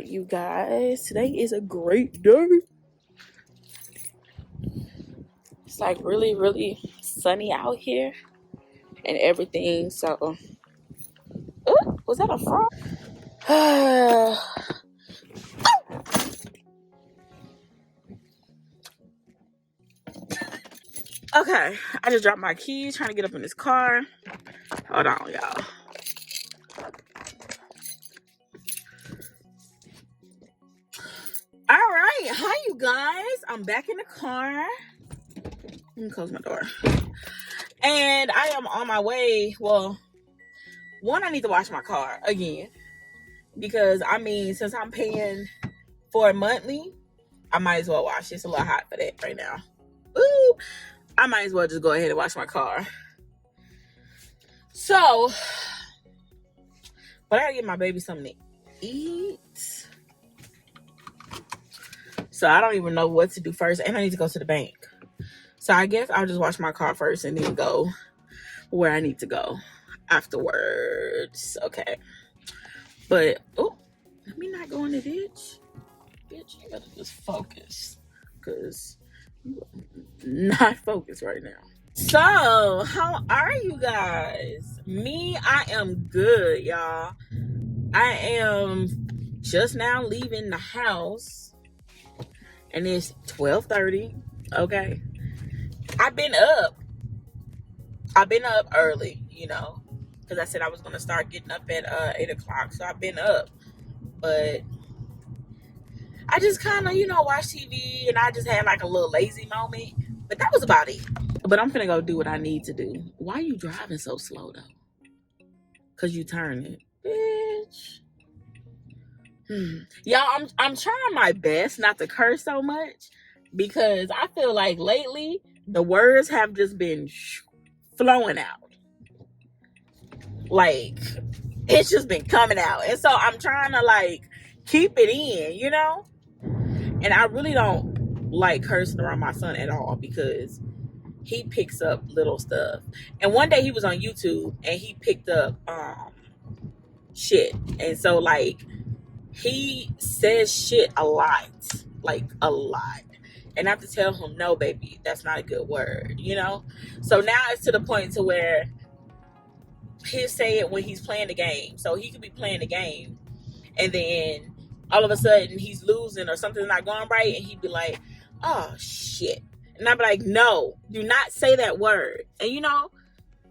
you guys? Today is a great day. It's like really, really sunny out here and everything. So, was that a frog? Okay, I just dropped my keys trying to get up in this car. Hold on, y'all. All right, hi you guys. I'm back in the car. Let me close my door. And I am on my way. Well, one, I need to wash my car again. Because, I mean, since I'm paying for it monthly, I might as well wash. It's a little hot for that right now. Ooh, I might as well just go ahead and wash my car. So, but I gotta get my baby something to eat. So I don't even know what to do first. And I need to go to the bank. So I guess I'll just wash my car first and then go where I need to go afterwards. Okay. But, oh, let me not go in the ditch. Bitch, you better just focus. Because you are not focused right now. So, how are you guys? Me, I am good, y'all. I am just now leaving the house. And it's 12:30. Okay. I've been up early, you know. Because I said I was going to start getting up at 8 o'clock. So I've been up. But I just kind of, watch TV. And I just had like a little lazy moment. But that was about it. But I'm finna go do what I need to do. Why you driving so slow, though? Because you turning. Bitch. Y'all, I'm trying my best not to curse so much. Because I feel like lately, the words have just been flowing out. Like, it's just been coming out. And so I'm trying to, like, keep it in, you know? And I really don't like cursing around my son at all. Because he picks up little stuff. And one day he was on YouTube and he picked up shit. And so like he says shit a lot. Like a lot. And I have to tell him, no, baby, that's not a good word, you know? So now it's to the point to where he'll say it when he's playing the game. So he could be playing the game and then all of a sudden he's losing or something's not going right and he'd be like, oh shit. And I'd be like, no, do not say that word. And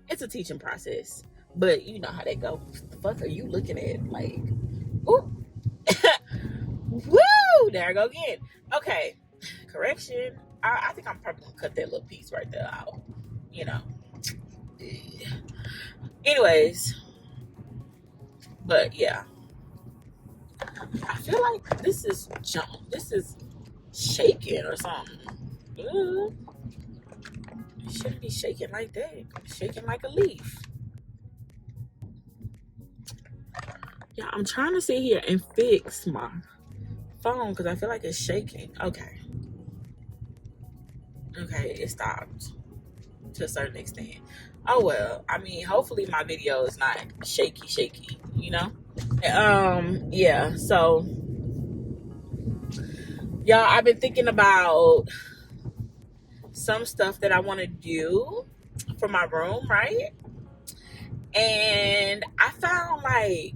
it's a teaching process. But you know how that go. What the fuck are you looking at? Like, ooh. Woo! There I go again. Okay. Correction. I think I'm probably gonna cut that little piece right there out. Anyways. But yeah. I feel like this is shaking or something. It shouldn't be shaking like that. Shaking like a leaf. Yeah, I'm trying to sit here and fix my phone because I feel like it's shaking. Okay, it stopped to a certain extent. Oh well, I mean, hopefully my video is not shaky, Yeah, so y'all, I've been thinking about some stuff that I want to do for my room, right? And I found like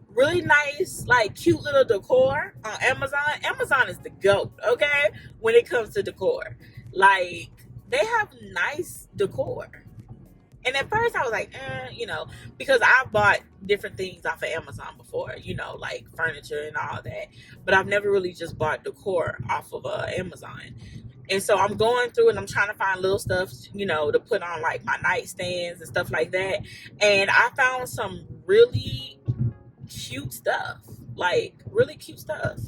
really nice, like cute little decor on Amazon. Amazon is the GOAT, okay? When it comes to decor. Like, they have nice decor. And at first I was like, because I've bought different things off of Amazon before, like furniture and all that. But I've never really just bought decor off of Amazon. And so I'm going through and I'm trying to find little stuff, to put on like my nightstands and stuff like that. And I found some really cute stuff, like really cute stuff.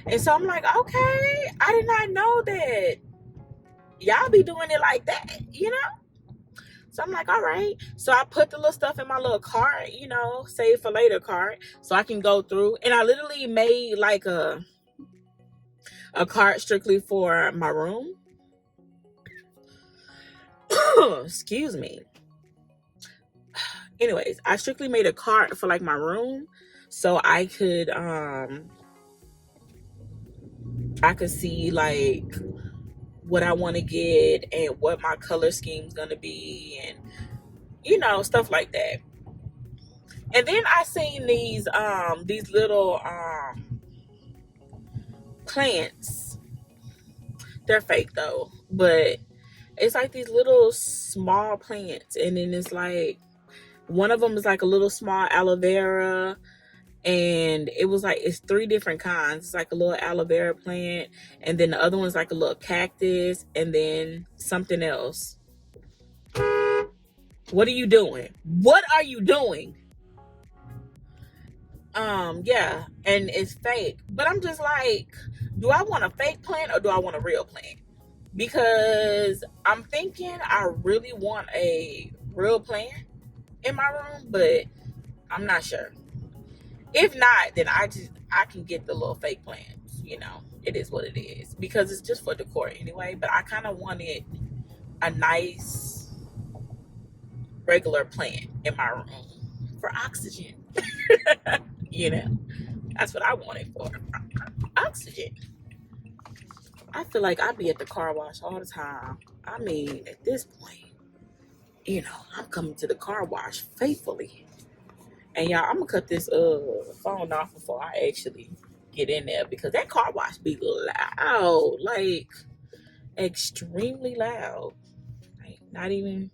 And so I'm like, okay, I did not know that y'all be doing it like that, So I'm like, all right. So I put the little stuff in my little cart, save for later cart, so I can go through. And I literally made like a cart strictly for my room. Excuse me. Anyways, I strictly made a cart for like my room, so I could see like what I want to get and what my color scheme's gonna be, and stuff like that. And then I seen these little plants. They're fake though, but it's like these little small plants, and then it's like one of them is like a little small aloe vera, and it was like it's 3 different kinds. It's like a little aloe vera plant, and then the other one's like a little cactus, and then something else. What are you doing? What are you doing? Yeah, and it's fake. But I'm just like, do I want a fake plant or do I want a real plant? Because I'm thinking I really want a real plant in my room, but I'm not sure. If not, then I can get the little fake plants. It is what it is, because it's just for decor anyway. But I kind of wanted a nice regular plant in my room for oxygen. That's what I want it for. Oxygen. I feel like I be at the car wash all the time. I mean, at this point, I'm coming to the car wash faithfully. And y'all, I'm gonna cut this phone off before I actually get in there, because that car wash be loud, like extremely loud. Like not even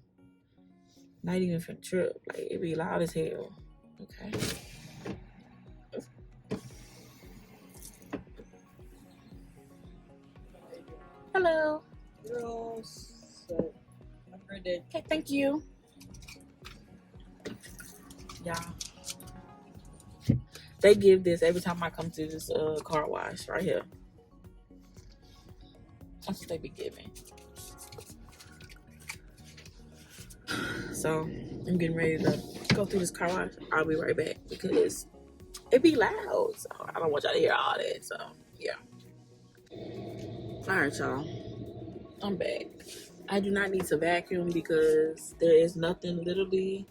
for the trip. Like it be loud as hell. Okay. Hello. Girls. So I'm ready. Okay, thank you. Y'all. They give this every time I come to this car wash right here. That's what they be giving. So I'm getting ready to go through this car wash. I'll be right back because it be loud. So I don't want y'all to hear all that. So yeah. Alright, y'all. I'm back. I do not need to vacuum because there is nothing literally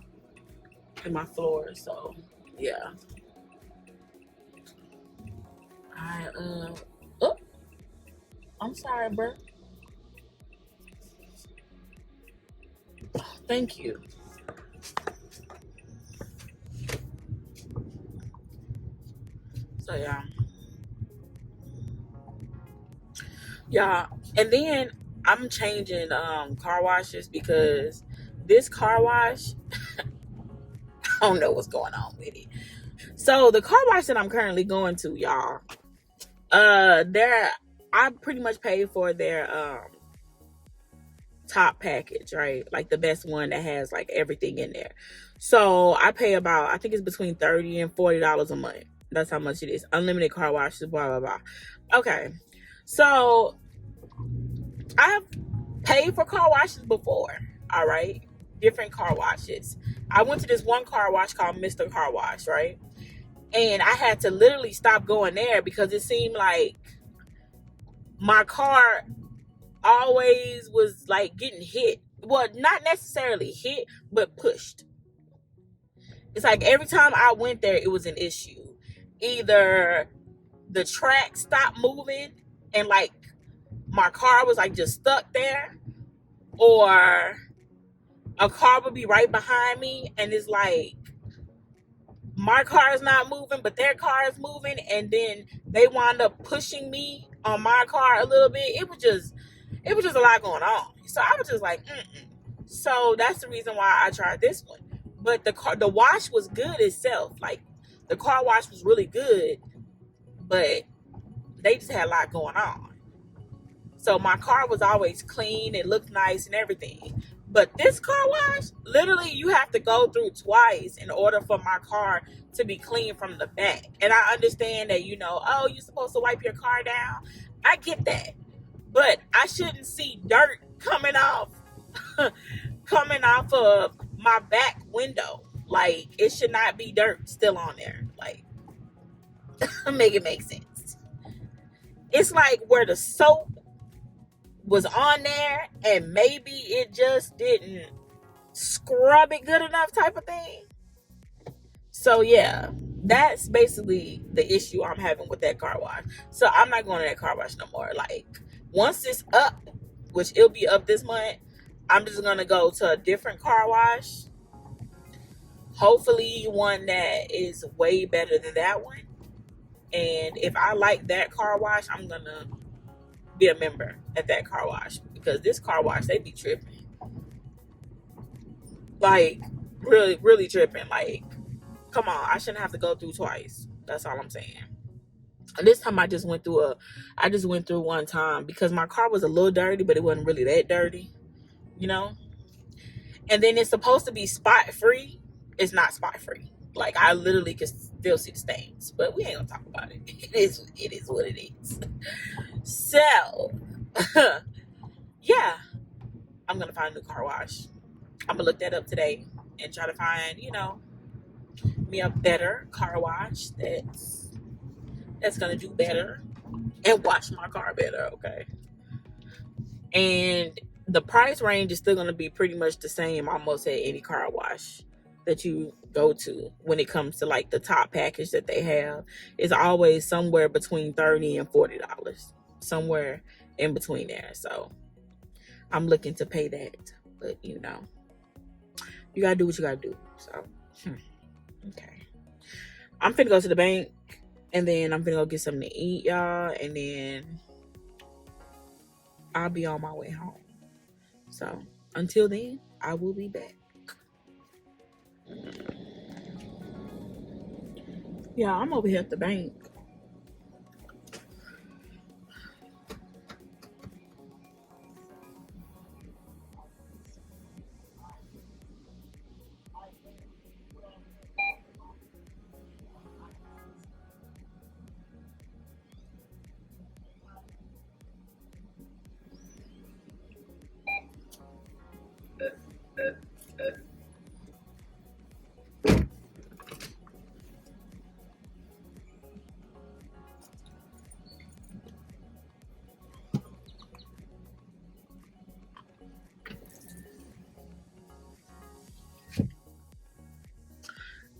in my floor. So yeah. I'm sorry, bro. Oh, thank you. So yeah, and then I'm changing car washes because this car wash, I don't know what's going on with it. So the car wash that I'm currently going to, y'all, I pretty much paid for their top package, right? Like the best one that has like everything in there. So I pay about, I think it's between $30 and $40 a month. That's how much it is. Unlimited car washes, blah blah blah. Okay, so I have paid for car washes before. All right, different car washes. I went to this one car wash called Mr. Car Wash, right? And I had to literally stop going there because it seemed like my car always was like getting hit. Well, not necessarily hit, but pushed. It's like every time I went there, it was an issue. Either the track stopped moving and like my car was like just stuck there, or a car would be right behind me and it's like my car is not moving, but their car is moving, and then they wound up pushing me on my car a little bit. It was just a lot going on. So I was just like, So that's the reason why I tried this one. But the wash was good itself. Like the car wash was really good, but they just had a lot going on. So my car was always clean. It looked nice and everything. But this car wash, literally, you have to go through twice in order for my car to be clean from the back. And I understand that, you're supposed to wipe your car down. I get that. But I shouldn't see dirt coming off of my back window. Like, it should not be dirt still on there. Like, make it make sense. It's like where the soap was on there and maybe it just didn't scrub it good enough type of thing. So yeah, that's basically the issue I'm having with that car wash. So I'm not going to that car wash no more. Like, once it's up, which it'll be up this month, I'm just going to go to a different car wash. Hopefully one that is way better than that one. And if I like that car wash, I'm going to be a member at that car wash. Because this car wash, they be tripping. Like, really, really tripping. Like, come on, I shouldn't have to go through twice. That's all I'm saying. And this time I just went through one time because my car was a little dirty, but it wasn't really that dirty, you know? And then it's supposed to be spot free. It's not spot free. Like, I literally can still see the stains, but we ain't gonna talk about it. It is what it is. So, yeah, I'm gonna find a new car wash. I'm gonna look that up today and try to find, me a better car wash that's gonna do better and wash my car better, okay? And the price range is still gonna be pretty much the same almost at any car wash that you go to when it comes to like the top package that they have. It's always somewhere between $30 and $40. Somewhere in between there. So I'm looking to pay that. But you gotta do what you gotta do. So okay. I'm finna go to the bank and then I'm finna go get something to eat, y'all, and then I'll be on my way home. So until then, I will be back. Yeah, I'm over here at the bank.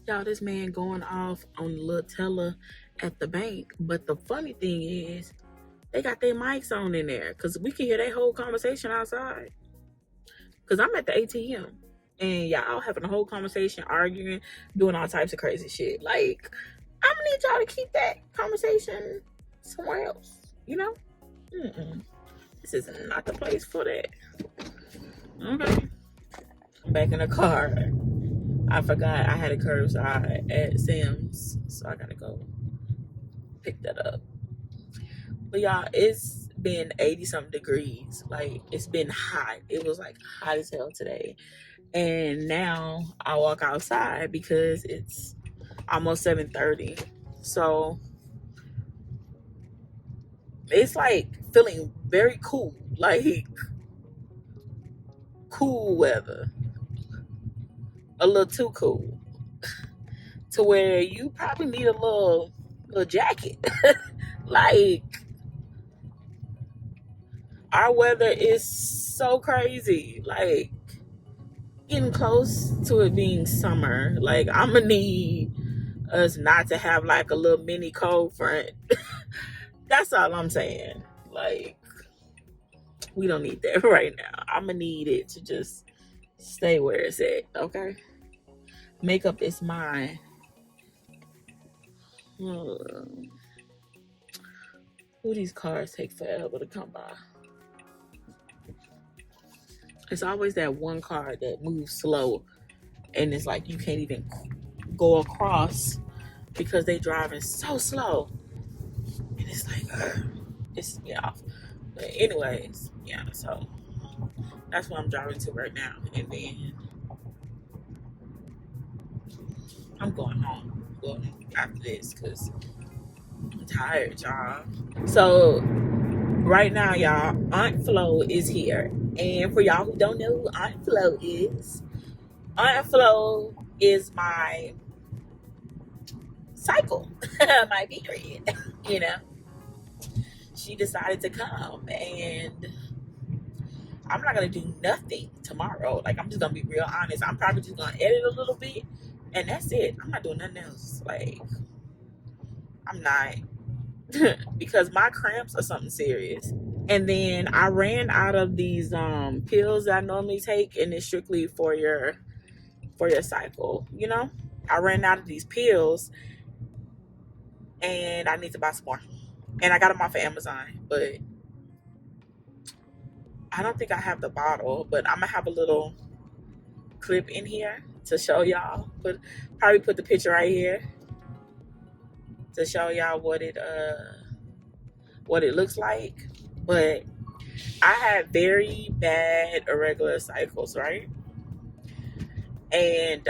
Y'all, this man going off on the little teller at the bank. But the funny thing is, they got their mics on in there because we can hear their whole conversation outside. Because I'm at the ATM and y'all having a whole conversation, arguing, doing all types of crazy shit. Like, I'm gonna need y'all to keep that conversation somewhere else, This is not the place for that. Okay. I'm back in the car. I forgot I had a curbside at Sam's, so I gotta go pick that up. But y'all, it's been 80-something degrees. Like, it's been hot. It was like hot as hell today. And now I walk outside because it's almost 7:30. So it's like feeling very cool. Like, cool weather. A little too cool. To where you probably need a little jacket. Like, our weather is so crazy. Like, getting close to it being summer. Like, I'm gonna need us not to have like a little mini cold front. That's all I'm saying. Like, we don't need that right now. I'm gonna need it to just stay where it's at, okay? Makeup is mine. Ooh, these cars take forever to come by. It's always that one car that moves slow and it's like you can't even go across because they driving so slow. And it's like, it's me off. But anyways, yeah, so that's what I'm driving to right now. And then I'm going home. After this because I'm tired, y'all. So right now, y'all, Aunt Flo is here. And for y'all who don't know who Aunt Flo is my cycle, my period, She decided to come, and I'm not going to do nothing tomorrow. Like, I'm just going to be real honest. I'm probably just going to edit a little bit, And that's it. I'm not doing nothing else. Like, I'm not. Because my cramps are something serious. And then I ran out of these pills that I normally take, and it's strictly for your cycle, you know? I ran out of these pills and I need to buy some more. And I got them off of Amazon, but I don't think I have the bottle, but I'm gonna have a little clip in here to show y'all. Probably put the picture right here to show y'all what it looks like. But I had very bad irregular cycles, right? And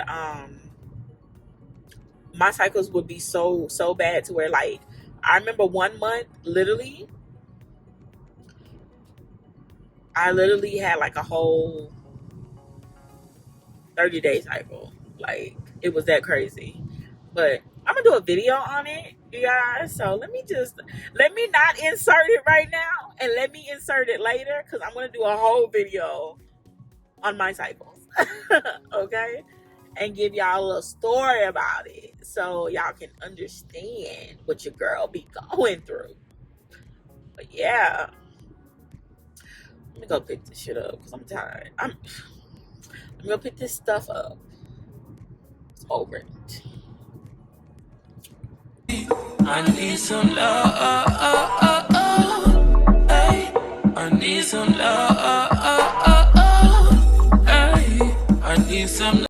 my cycles would be so bad to where, like, I remember one month I literally had like a whole 30-day cycle. Like, it was that crazy. But I'm gonna do a video on it, you guys. So let me not insert it right now, and let me insert it later, because I'm gonna do a whole video on my cycles. Okay? And give y'all a little story about it, so y'all can understand what your girl be going through. But yeah, let me go pick this shit up because I'm tired. I'm gonna pick this stuff up. It's over it. I need some love. Ay, I need some love. Ay, I need some love.